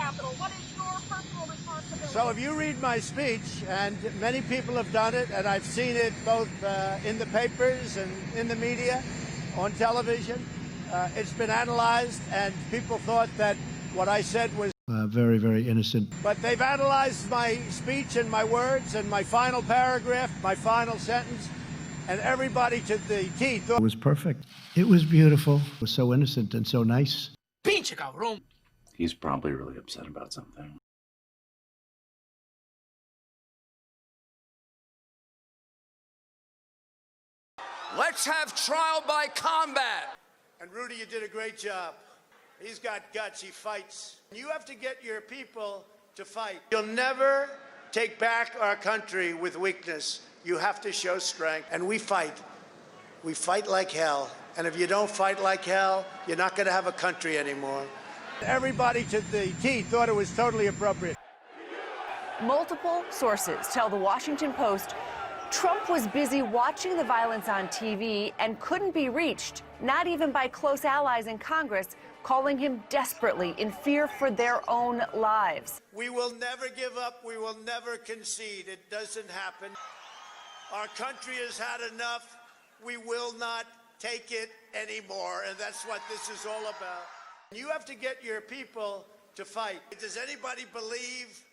Capitol. What is your personal responsibility? So if you read my speech, and many people have done it, and I've seen it both in the papers and in the media, on television, it's been analyzed, and people thought that what I said was very, very innocent. But they've analyzed my speech and my words and my final paragraph, my final sentence, and everybody to the T thought It was perfect. It was beautiful. It was so innocent and so nice. Pinche cabrón. He's probably really upset about something. Let's have trial by combat. And Rudy, you did a great job. He's got guts, he fights. You have to get your people to fight. You'll never take back our country with weakness. You have to show strength. And we fight. We fight like hell. And if you don't fight like hell, you're not going to have a country anymore. Everybody to the T thought it was totally appropriate. Multiple sources tell the Washington Post Trump was busy watching the violence on TV and couldn't be reached, not even by close allies in Congress, calling him desperately in fear for their own lives. We will never give up. We will never concede. It doesn't happen. Our country has had enough. We will not take it anymore, and that's what this is all about. You have to get your people to fight. Does anybody believe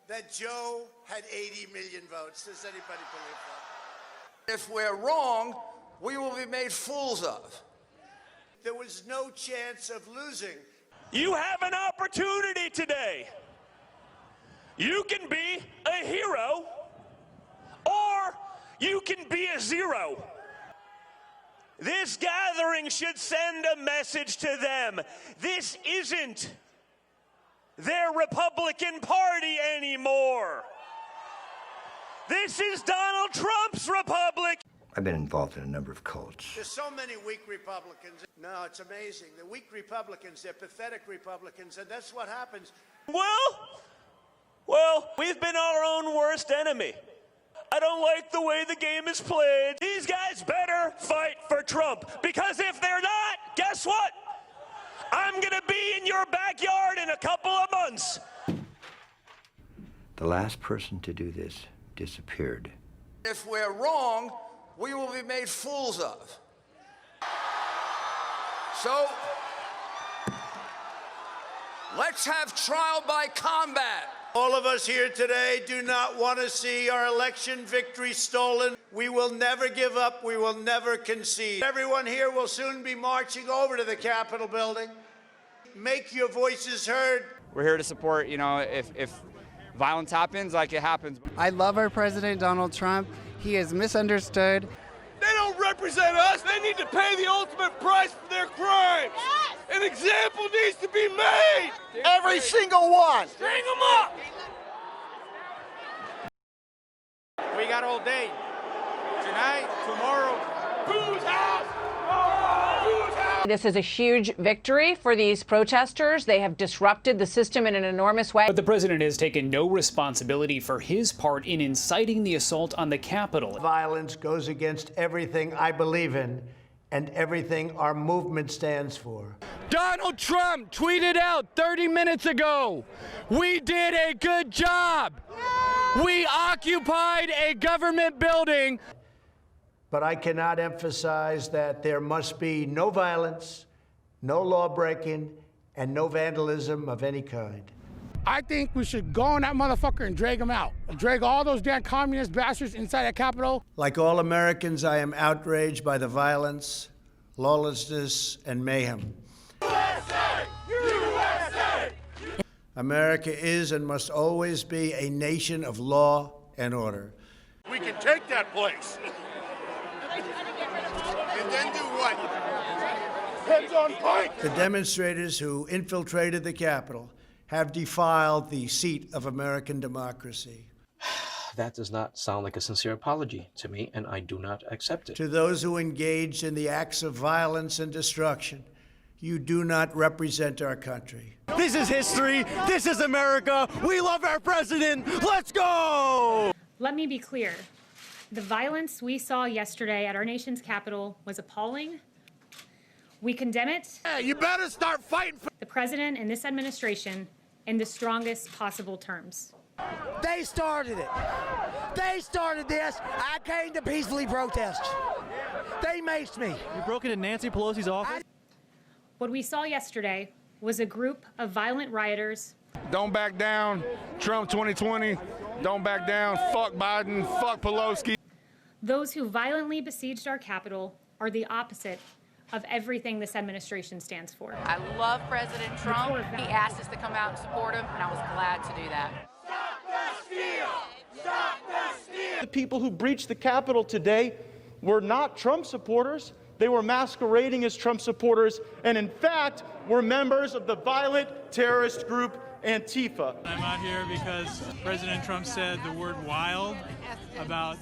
that Joe had 80 million votes? Does anybody believe that? If we're wrong, we will be made fools of. There was no chance of losing. You have an opportunity today. You can be a hero, or you can be a zero. This gathering should send a message to them. This isn't their Republican Party anymore. This is Donald Trump's republic. I've been involved in a number of cults. There's so many weak Republicans. No, it's amazing. The weak Republicans, they're pathetic Republicans, and that's what happens. Well, we've been our own worst enemy. I don't like the way the game is played. These guys better fight for Trump, because if they're not, guess what? I'm gonna be in your backyard in a couple of months. The last person to do this disappeared. If we're wrong, we will be made fools of. So, let's have trial by combat. All of us here today do not want to see our election victory stolen. We will never give up. We will never concede. Everyone here will soon be marching over to the Capitol building. Make your voices heard. We're here to support, if violence happens, like it happens. I love our president, Donald Trump. He is misunderstood. They don't represent us. They need to pay the ultimate price for their crimes. Yes! An example needs to be made. Every single one. String them up. We got all day. Tonight, tomorrow. Whose house? Whose house? This is a huge victory for these protesters. They have disrupted the system in an enormous way. But the president has taken no responsibility for his part in inciting the assault on the Capitol. Violence goes against everything I believe in and everything our movement stands for. Donald Trump tweeted out 30 minutes ago, "We did a good job. We occupied a government building." But I cannot emphasize that there must be no violence, no law breaking, and no vandalism of any kind. I think we should go on that motherfucker and drag him out. Drag all those damn communist bastards inside that Capitol. Like all Americans, I am outraged by the violence, lawlessness, and mayhem. USA! USA! America is and must always be a nation of law and order. We can take that place. And then do what? Heads on pike. The demonstrators who infiltrated the Capitol have defiled the seat of American democracy. That does not sound like a sincere apology to me, and I do not accept it. To those who engaged in the acts of violence and destruction, you do not represent our country. This is history. This is America. We love our president. Let's go! Let me be clear. The violence we saw yesterday at our nation's capital was appalling. We condemn it. Yeah, you better start fighting for. The president and this administration in the strongest possible terms. They started it. They started this. I came to peacefully protest. They maced me. You broke into Nancy Pelosi's office? What we saw yesterday was a group of violent rioters. Don't back down. Trump 2020. Don't back down. Fuck Biden. Fuck Pelosi. Those who violently besieged our Capitol are the opposite of everything this administration stands for. I love President Trump. He asked us to come out and support him, and I was glad to do that. Stop the steal! Stop the steal! The people who breached the Capitol today were not Trump supporters. They were masquerading as Trump supporters, and in fact, were members of the violent terrorist group Antifa. I'm out here because President Trump said the word wild about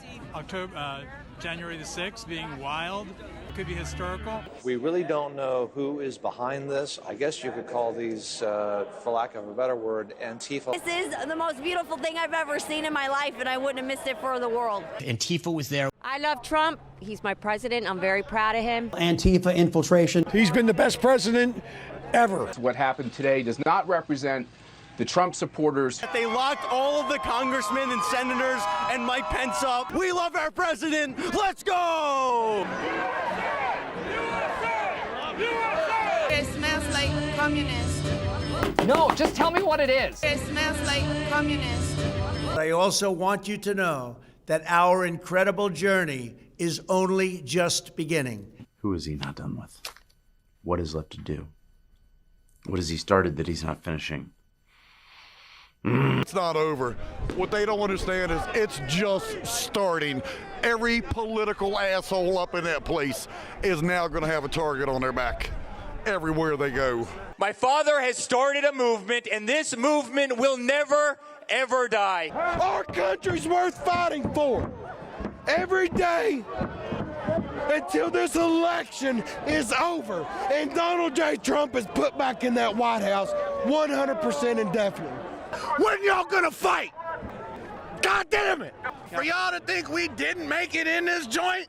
January the 6th being wild. It could be historical. We really don't know who is behind this. I guess you could call these, for lack of a better word, Antifa. This is the most beautiful thing I've ever seen in my life, and I wouldn't have missed it for the world. Antifa was there. I love Trump. He's my president. I'm very proud of him. Antifa infiltration. He's been the best president ever. What happened today does not represent the Trump supporters. They locked all of the congressmen and senators and Mike Pence up. We love our president. Let's go! It smells like communist. No, just tell me what it is. It smells like communist. I also want you to know that our incredible journey is only just beginning. Who is he not done with? What is left to do? What has he started that he's not finishing? It's not over. What they don't understand is it's just starting. Every political asshole up in that place is now going to have a target on their back everywhere they go. My father has started a movement, and this movement will never, ever die. Our country's worth fighting for every day until this election is over and Donald J. Trump is put back in that White House 100% indefinitely. When y'all gonna fight? God damn it! For y'all to think we didn't make it in this joint?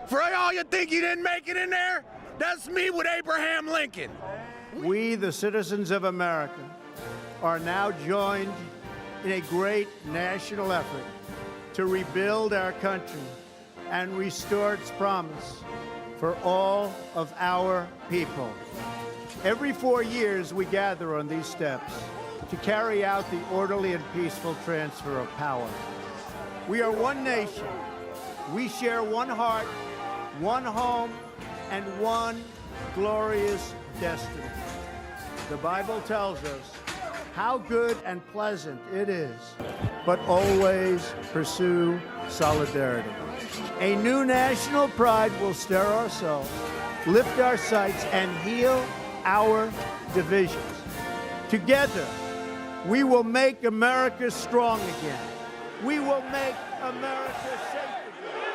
For y'all you think you didn't make it in there? That's me with Abraham Lincoln. We, the citizens of America, are now joined in a great national effort to rebuild our country and restore its promise for all of our people. Every 4 years, we gather on these steps to carry out the orderly and peaceful transfer of power. We are one nation. We share one heart, one home, and one glorious destiny. The Bible tells us how good and pleasant it is, but always pursue solidarity. A new national pride will stir our souls, lift our sights, and heal our divisions. Together, we will make America strong again. We will make America safe again.